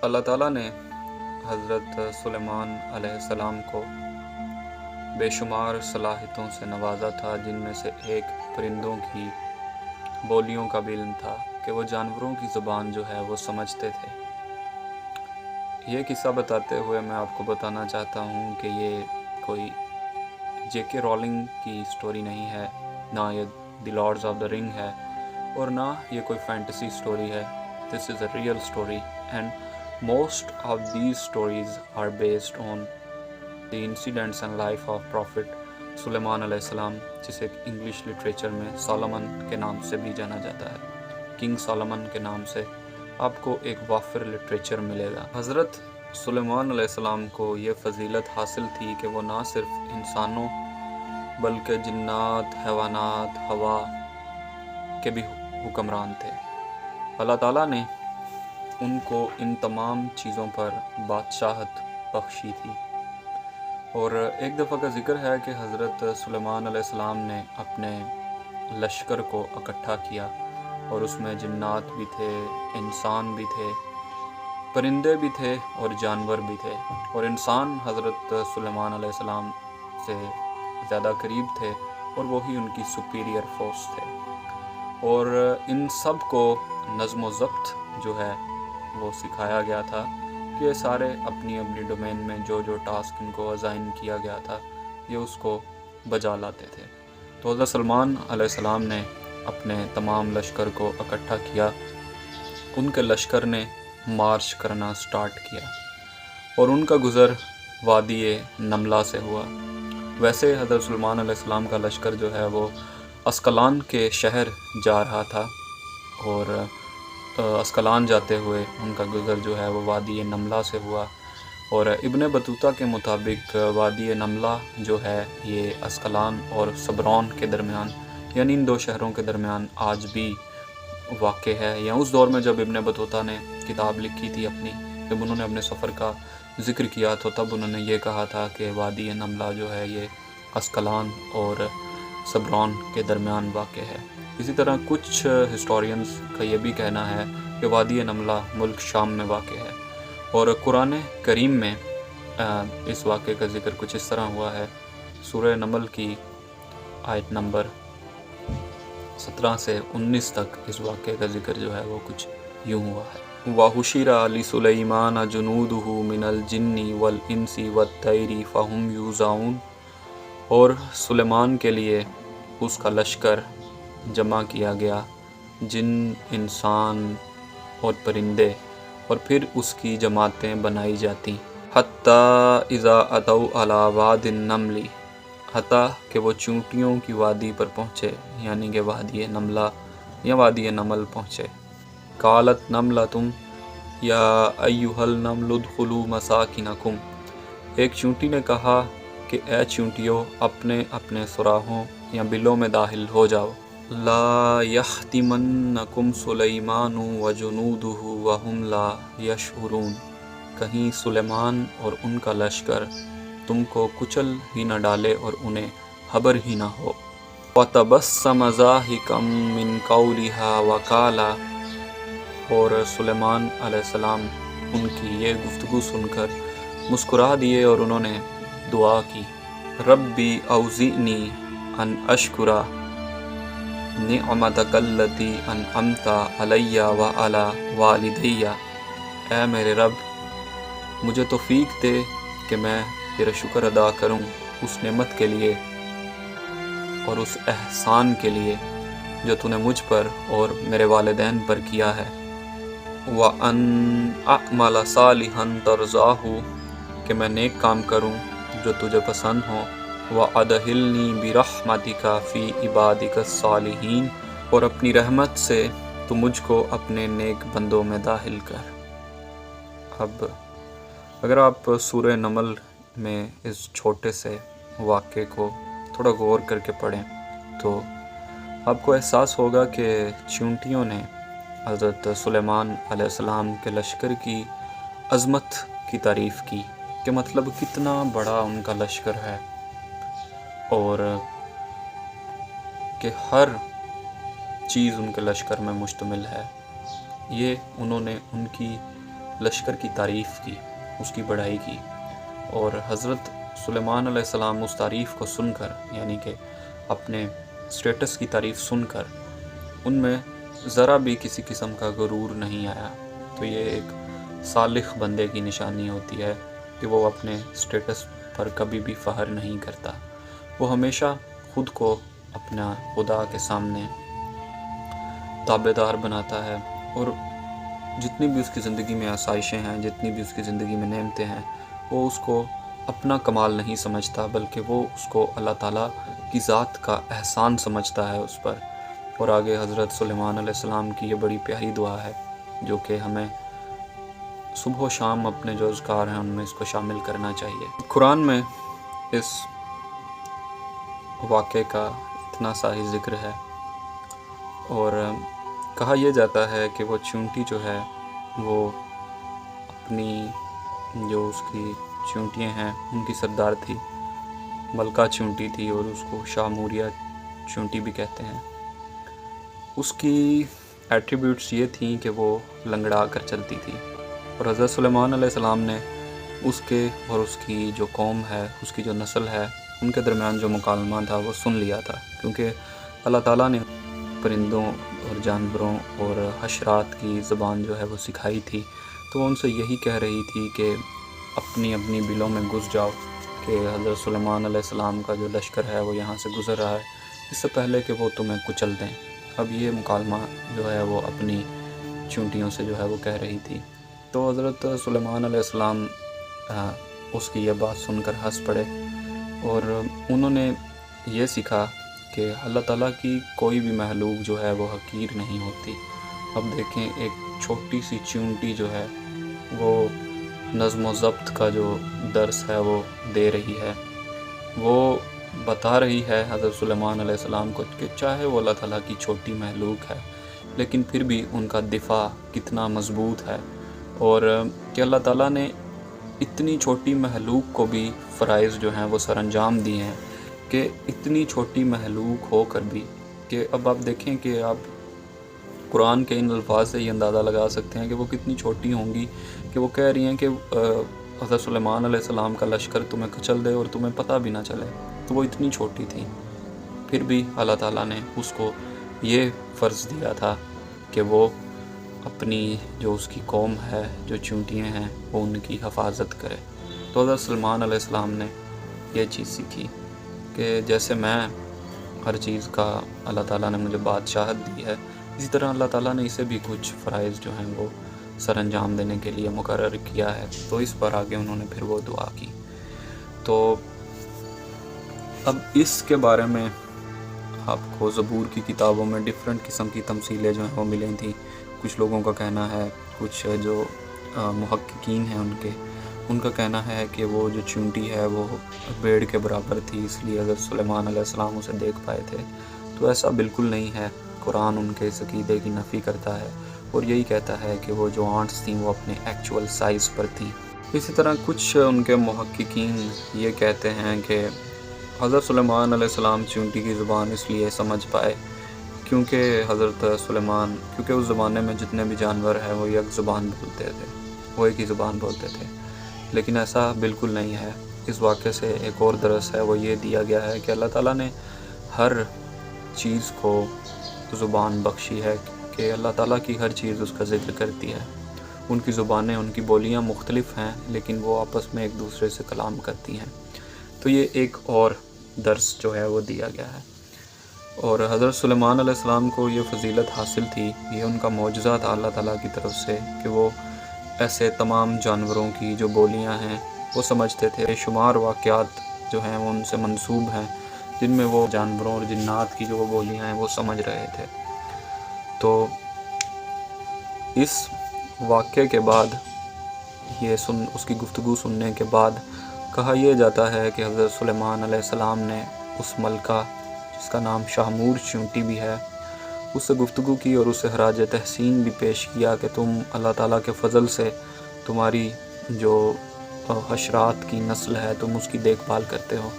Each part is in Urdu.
اللہ تعالیٰ نے حضرت سلیمان علیہ السلام کو بے شمار صلاحیتوں سے نوازا تھا، جن میں سے ایک پرندوں کی بولیوں کا بھی علم تھا کہ وہ جانوروں کی زبان جو ہے وہ سمجھتے تھے۔ یہ قصہ بتاتے ہوئے میں آپ کو بتانا چاہتا ہوں کہ یہ کوئی جے کے رولنگ کی سٹوری نہیں ہے، نہ یہ دی لارڈز آف دا رنگ ہے، اور نہ یہ کوئی فینٹیسی سٹوری ہے۔ This is a real story and most of these stories are based on the incidents and life of prophet Sulaiman علیہ السلام، جسے انگلش لٹریچر میں سولومن کے نام سے بھی جانا جاتا ہے۔ کنگ سولومن کے نام سے آپ کو ایک وافر لٹریچر ملے گا۔ حضرت سلیمان علیہ السلام کو یہ فضیلت حاصل تھی کہ وہ نہ صرف انسانوں بلکہ جنات، حیوانات، ہوا کے بھی حکمران تھے۔ اللہ تعالیٰ نے ان کو ان تمام چیزوں پر بادشاہت بخشی تھی، اور ایک دفعہ کا ذکر ہے کہ حضرت سلیمان علیہ السلام نے اپنے لشکر کو اکٹھا کیا، اور اس میں جنات بھی تھے، انسان بھی تھے، پرندے بھی تھے اور جانور بھی تھے، اور انسان حضرت سلیمان علیہ السلام سے زیادہ قریب تھے اور وہی ان کی سپیریئر فورس تھے، اور ان سب کو نظم و ضبط جو ہے وہ سکھایا گیا تھا کہ یہ سارے اپنی اپنی ڈومین میں جو ٹاسک ان کو اسائن کیا گیا تھا یہ اس کو بجا لاتے تھے۔ تو حضرت سلیمان علیہ السلام نے اپنے تمام لشکر کو اکٹھا کیا، ان کے لشکر نے مارچ کرنا سٹارٹ کیا، اور ان کا گزر وادی نملہ سے ہوا۔ ویسے حضرت سلیمان علیہ السلام کا لشکر جو ہے وہ اسقلان کے شہر جا رہا تھا، اور اسقلان جاتے ہوئے ان کا گزر جو ہے وہ وادی نملہ سے ہوا، اور ابن بطوطہ کے مطابق وادی نملہ جو ہے یہ اسقلان اور صبرون کے درمیان، یعنی ان دو شہروں کے درمیان آج بھی واقع ہے۔ یا اس دور میں جب ابن بطوطہ نے کتاب لکھی تھی اپنی، جب انہوں نے اپنے سفر کا ذکر کیا تو تب انہوں نے یہ کہا تھا کہ وادی نملہ جو ہے یہ اسقلان اور صبرون کے درمیان واقع ہے۔ اسی طرح کچھ ہسٹورینز کا یہ بھی کہنا ہے کہ وادی نملہ ملک شام میں واقع ہے، اور قرآن کریم میں اس واقعے کا ذکر کچھ اس طرح ہوا ہے۔ سورہ نمل کی آیت نمبر 17 سے 19 تک اس واقعے کا ذکر جو ہے وہ کچھ یوں ہوا ہے۔ وَحُشِرَ لِسُلَيْمَانَ جُنُودُهُ مِنَ الْجِنِّ وَالْإِنسِ وَالطَّيْرِ فَهُمْ يُوزَعُونَ، اور سلیمان کے لیے اس کا لشکر جمع کیا گیا، جن، انسان اور پرندے، اور پھر اس کی جماعتیں بنائی جاتی۔ حَتَّى إِذَا أَتَوْا عَلَى وَادِ النَّمْلِ، حتیٰ کہ وہ چونٹیوں کی وادی پر پہنچے، یعنی کہ وادی نملہ یا وادی نمل پہنچے۔ قالت نملۃ یا ایھا النمل ادخلوا مساکنکم، ایک چونٹی نے کہا کہ اے چونٹیوں اپنے اپنے سراہوں یا بلوں میں داخل ہو جاؤ۔ لا یحطمنکم سلیمان وجنودہ وہم لا یشعرون، کہیں سلیمان اور ان کا لشکر تم کو کچل ہی نہ ڈالے اور انہیں خبر ہی نہ ہو۔ وَتَبَسَّمَ ضَاحِكًا مِّن قَوْلِهَا وَقَالَ، اور سلیمان علیہ السلام ان کی یہ گفتگو سن کر مسکرا دیے اور انہوں نے دعا کی، ربی اوزعنی ان اشکر نعمتک التی انعمت علی وعلی والدی، اے میرے رب مجھے توفیق دے کہ میں تیرا شکر ادا کروں اس نعمت کے لیے اور اس احسان کے لیے جو تو نے مجھ پر اور میرے والدین پر کیا ہے۔ وَأَنْ أَعْمَلَ صَالِحًا تَرْضَاهُ، کہ میں نیک کام کروں جو تجھے پسند ہوں۔ وَأَدْخِلْنِي بِرَحْمَتِكَ فِي عِبَادِكَ الصَّالِحِينَ، اور اپنی رحمت سے تو مجھ کو اپنے نیک بندوں میں داخل کر۔ اب اگر آپ سورہ نمل میں اس چھوٹے سے واقعے کو تھوڑا غور کر کے پڑھیں تو آپ کو احساس ہوگا کہ چونٹیوں نے حضرت سلیمان علیہ السلام کے لشکر کی عظمت کی تعریف کی کہ مطلب کتنا بڑا ان کا لشکر ہے، اور کہ ہر چیز ان کے لشکر میں مشتمل ہے۔ یہ انہوں نے ان کی لشکر کی تعریف کی، اس کی بڑائی کی، اور حضرت سلیمان علیہ السلام اس تعریف کو سن کر، یعنی کہ اپنے اسٹیٹس کی تعریف سن کر ان میں ذرا بھی کسی قسم کا غرور نہیں آیا۔ تو یہ ایک صالح بندے کی نشانی ہوتی ہے کہ وہ اپنے اسٹیٹس پر کبھی بھی فخر نہیں کرتا، وہ ہمیشہ خود کو اپنا خدا کے سامنے تابعدار بناتا ہے، اور جتنی بھی اس کی زندگی میں آسائشیں ہیں، جتنی بھی اس کی زندگی میں نعمتیں ہیں، وہ اس کو اپنا کمال نہیں سمجھتا، بلکہ وہ اس کو اللہ تعالیٰ کی ذات کا احسان سمجھتا ہے اس پر۔ اور آگے حضرت سلیمان علیہ السلام کی یہ بڑی پیاری دعا ہے جو کہ ہمیں صبح و شام اپنے جو اذکار ہیں ان میں اس کو شامل کرنا چاہیے۔ قرآن میں اس واقعے کا اتنا سا ہی ذکر ہے، اور کہا یہ جاتا ہے کہ وہ چونٹی جو ہے وہ اپنی جو اس کی چونٹیاں ہیں ان کی سردار تھی، ملکہ چونٹی تھی، اور اس کو شاہ موریہ چونٹی بھی کہتے ہیں۔ اس کی ایٹریبیوٹس یہ تھیں کہ وہ لنگڑا کر چلتی تھی، اور حضرت سلیمان علیہ السلام نے اس کے اور اس کی جو قوم ہے، اس کی جو نسل ہے، ان کے درمیان جو مکالمہ تھا وہ سن لیا تھا، کیونکہ اللہ تعالیٰ نے پرندوں اور جانوروں اور حشرات کی زبان جو ہے وہ سکھائی تھی، تو وہ ان سے یہی کہہ رہی تھی کہ اپنی اپنی بلوں میں گھس جاؤ، کہ حضرت سلیمان علیہ السلام کا جو لشکر ہے وہ یہاں سے گزر رہا ہے، اس سے پہلے کہ وہ تمہیں کچل دیں۔ اب یہ مکالمہ جو ہے وہ اپنی چونٹیوں سے جو ہے وہ کہہ رہی تھی، تو حضرت سلیمان علیہ السلام اس کی یہ بات سن کر ہنس پڑے، اور انہوں نے یہ سیکھا کہ اللہ تعالیٰ کی کوئی بھی مخلوق جو ہے وہ حقیر نہیں ہوتی۔ اب دیکھیں ایک چھوٹی سی چونٹی جو ہے وہ نظم و ضبط کا جو درس ہے وہ دے رہی ہے، وہ بتا رہی ہے حضرت سلیمان علیہ السلام کو کہ چاہے وہ اللہ تعالیٰ کی چھوٹی مخلوق ہے لیکن پھر بھی ان کا دفاع کتنا مضبوط ہے، اور کہ اللہ تعالیٰ نے اتنی چھوٹی مخلوق کو بھی فرائض جو ہیں وہ سر انجام دیے ہیں، کہ اتنی چھوٹی مخلوق ہو کر بھی، کہ اب آپ دیکھیں کہ آپ قرآن کے ان الفاظ سے یہ اندازہ لگا سکتے ہیں کہ وہ کتنی چھوٹی ہوں گی، کہ وہ کہہ رہی ہیں کہ حضرت سلیمان علیہ السلام کا لشکر تمہیں کچل دے اور تمہیں پتہ بھی نہ چلے، تو وہ اتنی چھوٹی تھی، پھر بھی اللہ تعالیٰ نے اس کو یہ فرض دیا تھا کہ وہ اپنی جو اس کی قوم ہے، جو چونٹیاں ہیں، وہ ان کی حفاظت کرے۔ تو حضرت سلیمان علیہ السلام نے یہ چیز سیکھی کہ جیسے میں ہر چیز کا اللہ تعالیٰ نے مجھے بادشاہت دی ہے، اسی طرح اللہ تعالیٰ نے اسے بھی کچھ فرائض جو ہیں وہ سر انجام دینے کے لیے مقرر کیا ہے، تو اس پر آگے انہوں نے پھر وہ دعا کی۔ تو اب اس کے بارے میں آپ کو زبور کی کتابوں میں ڈیفرنٹ قسم کی تمثیلیں جو ہیں وہ ملیں تھیں۔ کچھ لوگوں کا کہنا ہے، کچھ جو محققین ہیں ان کا کہنا ہے کہ وہ جو چونٹی ہے وہ بھیڑ کے برابر تھی، اس لیے حضرت سلیمان علیہ السلام اسے دیکھ پائے تھے، تو ایسا بالکل نہیں ہے۔ قرآن ان کے اس عقیدے کی نفی کرتا ہے اور یہی کہتا ہے کہ وہ جو آنٹس تھیں وہ اپنے ایکچول سائز پر تھیں۔ اسی طرح کچھ ان کے محققین یہ کہتے ہیں کہ حضرت سلیمان علیہ السلام چونٹی کی زبان اس لیے سمجھ پائے کیونکہ اس زمانے میں جتنے بھی جانور ہیں وہ ایک زبان بولتے تھے، وہ ایک ہی زبان بولتے تھے، لیکن ایسا بالکل نہیں ہے۔ اس واقعے سے ایک اور درس ہے، وہ یہ دیا گیا ہے کہ اللہ تعالیٰ نے ہر چیز کو زبان بخشی ہے، کہ اللہ تعالیٰ کی ہر چیز اس کا ذکر کرتی ہے، ان کی زبانیں، ان کی بولیاں مختلف ہیں لیکن وہ آپس میں ایک دوسرے سے کلام کرتی ہیں۔ تو یہ ایک اور درس جو ہے وہ دیا گیا ہے، اور حضرت سلیمان علیہ السلام کو یہ فضیلت حاصل تھی، یہ ان کا معجزہ تھا اللہ تعالیٰ کی طرف سے کہ وہ ایسے تمام جانوروں کی جو بولیاں ہیں وہ سمجھتے تھے۔ بے شمار واقعات جو ہیں وہ ان سے منسوب ہیں جن میں وہ جانوروں اور جنات کی جو وہ بولیاں ہیں وہ سمجھ رہے تھے۔ تو اس واقعے کے بعد اس کی گفتگو سننے کے بعد کہا یہ جاتا ہے کہ حضرت سلیمان علیہ السلام نے اس ملکہ جس کا نام شاہمور چونٹی بھی ہے اس سے گفتگو کی اور اسے خراج تحسین بھی پیش کیا کہ تم اللہ تعالیٰ کے فضل سے تمہاری جو حشرات کی نسل ہے تم اس کی دیکھ بھال کرتے ہو۔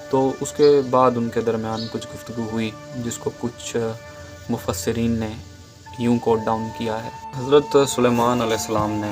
تو اس کے بعد ان کے درمیان کچھ گفتگو ہوئی جس کو کچھ مفسرین نے یوں کوٹ ڈاؤن کیا ہے۔ حضرت سلیمان علیہ السلام نے